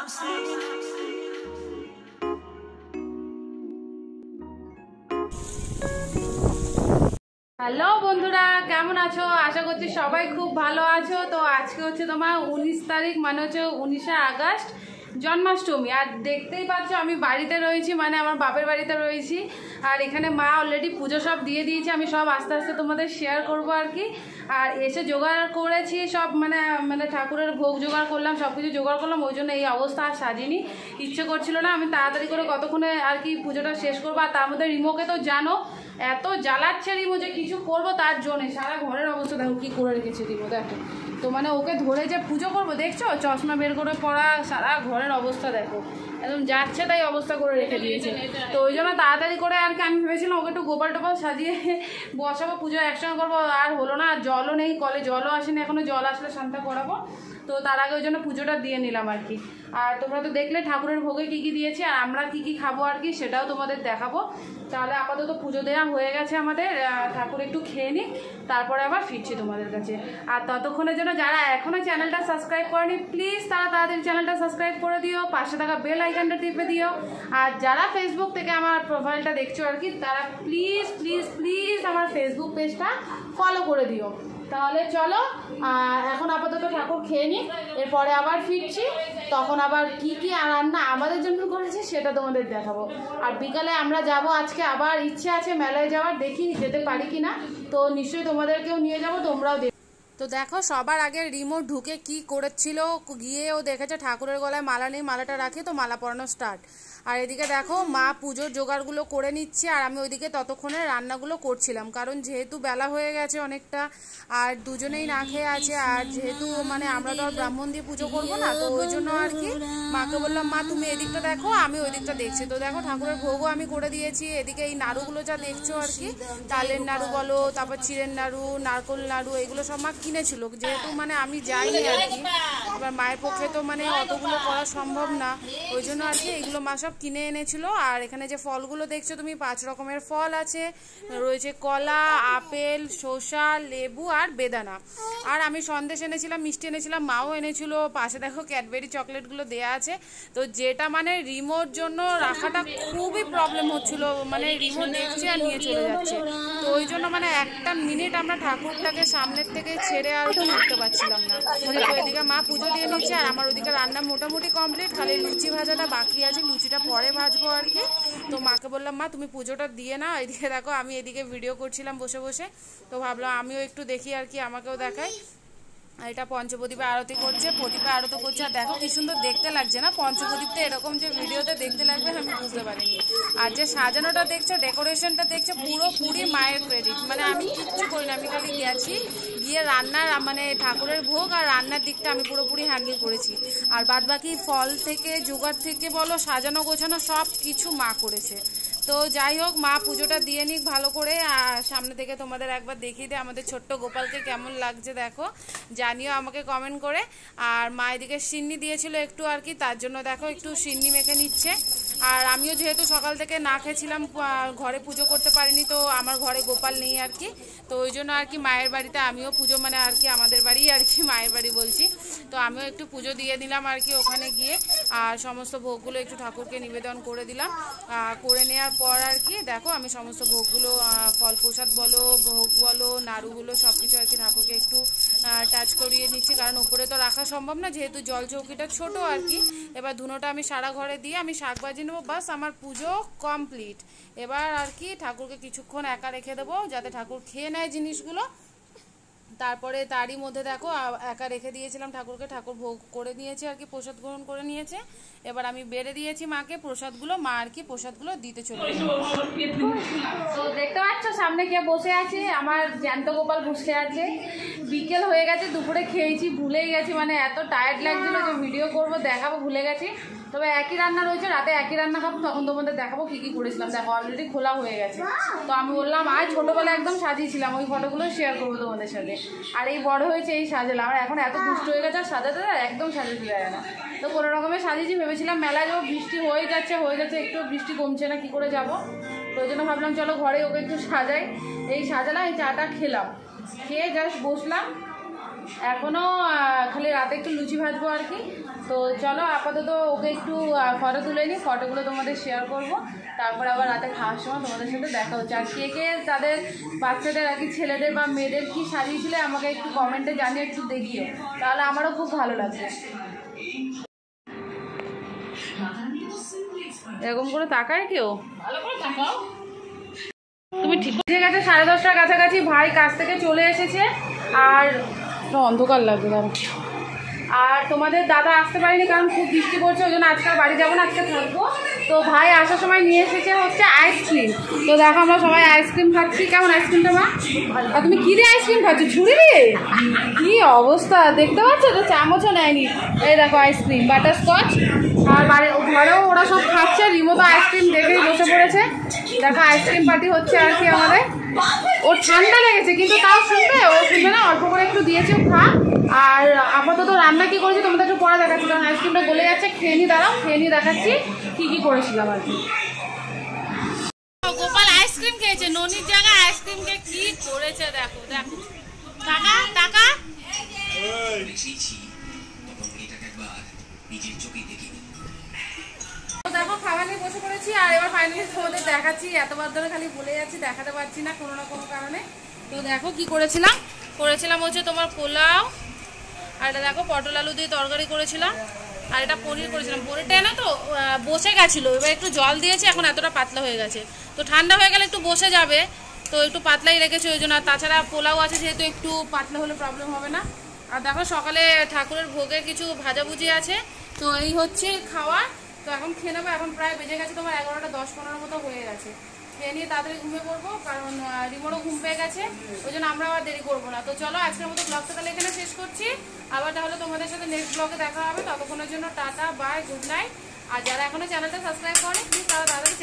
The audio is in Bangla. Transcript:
হ্যালো বন্ধুরা, কেমন আছো? আশা করছি সবাই খুব ভালো আছো। তো আজকে হচ্ছে তোমার 19 তারিখ, মানে হচ্ছে 19শে আগস্ট, জন্মাষ্টমী। আর দেখতেই পাচ্ছ আমি বাড়িতে রয়েছি, মানে আমার বাপের বাড়িতে রয়েছি। আর এখানে মা অলরেডি পুজো সব দিয়ে দিয়েছে, আমি সব আস্তে আস্তে তোমাদের শেয়ার করবো আর কি। আর এসে জোগাড় করেছি সব, মানে ঠাকুরের ভোগ জোগাড় করলাম, সব কিছু জোগাড় করলাম। ওই জন্য এই অবস্থা, আর সাজিনি, ইচ্ছে করছিল না। আমি তাড়াতাড়ি করে কতক্ষণে আর কি পুজোটা শেষ করবো। আর তার মধ্যে রিমোকে তো জানো এত জ্বালাচ্ছে রিমো যে কিছু করবো তার জন্যে। সারা ঘরের অবস্থা দেখো কি করে রেখেছে রিমো, দেখো তো। মানে ওকে ধরে যে পুজো করবো, দেখছো চশমা বের করে পড়া, সারা ঘরের অবস্থা দেখো একদম যাচ্ছে তাই অবস্থা করে রেখে দিয়েছে। তো ওই জন্য তাড়াতাড়ি করে আর কি আমি ভেবেছিলাম ওকে একটু গোপাল টোপাল সাজিয়ে বসাবো, পুজো একসঙ্গে করবো। আর হলো না, আর জলও নেই, কলে জলও আসেনি এখনো, জল আসলে শান্তা করাবো। তো তার আগে ওই জন্য পুজোটা দিয়ে নিলাম আর কি। আর তোমরা তো দেখলে ঠাকুরের ভোগে কী কী দিয়েছি, আর আমরা কী কী খাবো আর কি সেটাও তোমাদের দেখাবো। তাহলে আপাতত পুজো দেওয়া হয়ে গেছে আমাদের, ঠাকুর একটু খেয়ে নিই, তারপরে আবার ফিরছি তোমাদের কাছে। আর ততক্ষণের জন্য যারা এখনও চ্যানেলটা সাবস্ক্রাইব করেনি, প্লিজ তারা তাড়াতাড়ি চ্যানেলটা সাবস্ক্রাইব করে দিও, পাশে থাকা বেল আইকনটা টিপে দিও। আর যারা ফেসবুক থেকে আমার প্রোফাইলটা দেখছো আর কি, তারা প্লিজ প্লিজ প্লিজ আমার ফেসবুক পেজটা ফলো করে দিও। তাহলে চলো এখন আপাতত ঠাকুর খেয়ে নিই, এরপরে আবার ফিরছি। তখন আবার কি কি রান্না আমাদের জন্য করেছে সেটা তোমাদের দেখাবো। আর বিকালে আমরা যাব আজকে, আবার ইচ্ছে আছে মেলায় যাওয়ার, দেখি যেতে পারি কি না। তো নিশ্চয়ই তোমাদেরকেও নিয়ে যাবো, তোমরাও দেখো। তো দেখো সবার আগে রিমোট ঢুকে কি করেছিল, গিয়ে ও দেখেছে ঠাকুরের গলায় মালা নেই, মালাটা রাখি, তো মালা পরানো স্টার্ট। আর এদিকে দেখো মা পুজোর জোগাড়গুলো করে নিচ্ছে, আর আমি ওইদিকে ততক্ষণে রান্নাগুলো করছিলাম, কারণ যেহেতু বেলা হয়ে গেছে অনেকটা, আর দুজনেই না খেয়ে আছে। আর যেহেতু মানে আমরা তো আর ব্রাহ্মণ দিয়ে পুজো করবো না, তো ওই জন্য আর কি মাকে বললাম মা তুমি এদিকটা দেখো, আমি ওই দিকটা দেখছি। তো দেখো ঠাকুরের ভোগও আমি করে দিয়েছি। এদিকে এই নাড়ুগুলো যা দেখছো আর কি, তালের নাড়ু বলো, তারপর চিড়ের নাড়ু, নারকোল নাড়ু, এগুলো সব মা কিনেছিল, যেহেতু মানে আমি যাইনি আর কি। এবার মায়ের পক্ষে তো মানে অতগুলো করা সম্ভব না, ওই জন্য আর কি এইগুলো মা সব কিনে এনেছিল। আর এখানে যে ফলগুলো দেখছো তুমি, 5 রকমের ফল আছে, রয়েছে কলা, আপেল, শসা, লেবু আর বেদানা। আর আমি সন্দেশ এনেছিলাম, মিষ্টি এনেছিলাম, মাও এনেছিল। পাশে দেখো ক্যাডবেরি চকলেটগুলো দেয়া আছে। তো যেটা মানে রিমোর জন্য রাখাটা খুবই প্রবলেম হচ্ছিল, মানে রিমোট দেখছে আর নিয়ে চলে যাচ্ছে। তো ওই জন্য মানে একটা মিনিট আমরা ঠাকুরটাকে সামনের থেকে ছেড়ে আর উঠতে পারছিলাম না। তো এদিকে মা পুজো দিয়ে নিচ্ছে, আর আমার ওদিকে রান্না মোটামুটি কমপ্লিট, খালি লুচি ভাজাটা বাকি আছে, লুচিটা পরে ভাজবো আর কি। তো মাকে বললাম মা তুমি পুজোটা দিয়ে না। এদিকে দেখো আমি এদিকে ভিডিও করছিলাম বসে বসে, তো ভাবলাম আমিও একটু দেখি আর কি, আমাকেও দেখাই। আর এটা পঞ্চপ্রদীপে আরতি করছে, প্রদীপে আরতি করছে। আর দেখো কি সুন্দর দেখতে লাগছে না পঞ্চপ্রদীপটা, এরকম যে ভিডিওতে দেখতে লাগবে আমি বুঝতে পারিনি। আর যে সাজানোটা দেখছো, ডেকোরেশনটা দেখছো, পুরোপুরি মায়ের ক্রেডিট, মানে আমি কিচ্ছু করি না, আমি খালি গেছি, গিয়ে রান্নার মানে ঠাকুরের ভোগ আর রান্নার দিকটা আমি পুরোপুরি হ্যান্ডেল করেছি। আর বাদবাকি ফল থেকে জোগাড় থেকে বলো, সাজানো গোছানো সব কিছু মা করেছে। তো যাই হোক, মা পুজোটা দিয়ে নিক ভালো করে। আর সামনে থেকে তোমাদের একবার দেখিয়ে দিই আমাদের ছোট্ট গোপালকে কেমন লাগছে দেখো, জানিও আমাকে কমেন্ট করে। আর মা এদিকে সিন্নি দিয়েছিল একটু আর কি, তার জন্য দেখো একটু সিন্নি মেখে নিচ্ছে। আর আমিও যেহেতু সকাল থেকে না খেয়েছিলাম, ঘরে পুজো করতে পারিনি, তো আমার ঘরে গোপাল নেই আর কি। তো ওই জন্য আর কি মায়ের বাড়িতে আমিও পুজো, মানে আর কি আমাদের বাড়ি আর কি, মায়ের বাড়ি বলছি। তো আমিও একটু পুজো দিয়ে দিলাম আর কি ওখানে গিয়ে। আর সমস্ত ভোগগুলো একটু ঠাকুরকে নিবেদন করে দিলাম। করে নেওয়ার পর আর কি দেখো আমি সমস্ত ভোগগুলো, ফল প্রসাদ বলো, ভোগ বলো, নাড়ুগুলো সব কিছু আর কি ঠাকুরকে একটু টাচ করিয়ে নিচ্ছি, কারণ উপরে তো রাখা সম্ভব না, যেহেতু জল চৌকিটা ছোট আর কি। এবার ধুনোটা আমি সারা ঘরে দিয়ে আমি শাক ভাজি নেবো, বাস আমার পুজো কমপ্লিট। এবার আর কি ঠাকুরকে কিছুক্ষণ একা রেখে দেবো, যাতে ঠাকুর খেয়ে নেয় জিনিসগুলো। তারপরে তারই মধ্যে দেখো একা রেখে দিয়েছিলাম ঠাকুরকে, ঠাকুর ভোগ করে নিয়েছে আর কি, প্রসাদ গ্রহণ করে নিয়েছে। এবার আমি বেড়ে দিয়েছি মাকে প্রসাদগুলো, মা আর কি প্রসাদগুলো দিতে চলে গেছে। তো দেখতে পাচ্ছ সামনে কে বসে আছে, আমার জ্যান্ত গোপাল বসে আছে। বিকেল হয়ে গেছে, দুপুরে খেয়েছি, ভুলেই গেছি, মানে এত টায়ার্ড লাগছিল যে ভিডিও করবো দেখাবো ভুলে গেছি। তবে একই রান্না রয়েছে, রাতে একই রান্না খাবো, তখন তোমাদের দেখাবো কী কী করেছিলাম। দেখো অলরেডি খোলা হয়ে গেছে। তো আমি বললাম আজ ছোটোবেলায় একদম সাজিয়েছিলাম, ওই ফটোগুলো শেয়ার করবো তোমাদের সাথে। আর এই বড় হয়েছে এই সাজালাম, আর এখন এত দুষ্ট হয়ে গেছে, আর সাজাতে একদম সাজাতে যায় না। তো কোনো রকমের সাজিয়েছি, ভেবেছিলাম মেলায় যাবো, বৃষ্টি হয়ে যাচ্ছে একটু, বৃষ্টি কমছে না, কী করে যাবো। তো ওই জন্য ভাবলাম চলো ঘরে ওকে একটু সাজাই। এই সাজালাম, এই চাটা খেলাম, খেয়ে জাস্ট বসলাম। এখনও খালি রাতে একটু লুচি ভাজবো আর কি। তো চলো আপাতত ওকে একটু ফটো তুলে নিই, ফটোগুলো তোমাদের শেয়ার করব, তারপর আবার রাতে খাওয়ার সময় তোমাদের সাথে দেখা হচ্ছে। আর কে কে তাদের বাচ্চাদের আর কি ছেলেদের বা মেয়েদের কি সাজিয়েছিলে আমাকে একটু কমেন্টে জানিয়ে একটু দেখিও, তাহলে আমারও খুব ভালো লাগবে। এরকম করে তাকায় কেউ? ভালো করে তাকাও। তুমি ঠিক আছে। 10:30টার কাছাকাছি ভাই কাছ থেকে চলে এসেছে, আর অন্ধকার লাগবে দাঁড়া। আর তোমাদের দাদা আসতে পারেনি কারণ খুব বৃষ্টি পড়ছে, ওই জন্য আজকে বাড়ি যাবো না, আজকে থাকবো। তো ভাই আসার সময় নিয়ে এসেছে হচ্ছে আইসক্রিম। তো দেখো আমরা সবাই আইসক্রিম খাচ্ছি। কেমন আইসক্রিমটা মা? আর তুমি কী দিয়ে আইসক্রিম খাচ্ছ? ছুরি দিয়ে? কী অবস্থা দেখতে পাচ্ছ তো, চামচও নেয়নি। এই দেখো আইসক্রিম বাটারস্কচ। আর ঘরেও ওরা সব খাচ্ছে, রিমো তো আইসক্রিম দেখেই বসে পড়েছে। দেখো আইসক্রিম পার্টি হচ্ছে আর কি আমাদের। ওর ঠান্ডা লেগেছে কিন্তু তাও শুনবে, ও শুনবে না, অল্প করে একটু দিয়েছে খা। আর আপাতত রান্না কী করেছি তোমাদের একটু পরে দেখাচ্ছি, কারণ আইসক্রিমটা গলে যাচ্ছে। খেয়ে নি, দাঁড়াও খেয়ে নি দেখাচ্ছি কী কী করেছিলাম আর কি। গোপাল আইসক্রিম খেয়েছে, ননির জায়গায় আইসক্রিম খেয়ে কী করেছে দেখো দেখো। টাকা টাকা দেখো খাবার নিয়ে বসে পড়েছি। আর এবার ফাইনালি তোমাদের দেখাচ্ছি, এতবার ধরে খালি বলে যাচ্ছি, দেখাতে পারছি না কোনো না কোনো কারণে। তো দেখো কি করেছিলাম হচ্ছে তোমার পোলাও, আর এটা দেখো পটল আলু দিয়ে তরকারি করেছিলাম, আর এটা পনির করেছিলাম। পনিরটা না তো বসে গেছিলো, এবার একটু জল দিয়েছি, এখন এতটা পাতলা হয়ে গেছে। তো ঠান্ডা হয়ে গেলে একটু বসে যাবে, তো একটু পাতলাই রেখেছি ওই জন্য। আর তাছাড়া পোলাও আছে যেহেতু একটু পাতলা হলে প্রবলেম হবে না। আর দেখো সকালে ঠাকুরের ভোগের কিছু ভাজাভুজি আছে, তো এই হচ্ছে খাওয়া। তো এখন খেয়ে নেবো, এখন প্রায় বেজে গেছে তোমার 11টা 10-15 মতো হয়ে গেছে। খেয়ে নিয়ে তাড়াতাড়ি ঘুমিয়ে পড়বো, কারণ রিমোটও ঘুম পেয়ে গেছে, ওই জন্য আমরা আবার দেরি করবো না। তো চলো আজকের মতো ব্লগটা তাহলে এখানে শেষ করছি, আবার তাহলে তোমাদের সাথে নেক্সট ব্লগে দেখা হবে। ততক্ষণের জন্য টাটা, বাই, গুড নাইট। আর যারা এখনো চ্যানেলটা সাবস্ক্রাইব করেনি প্লিজ তারা তাড়াতাড়ি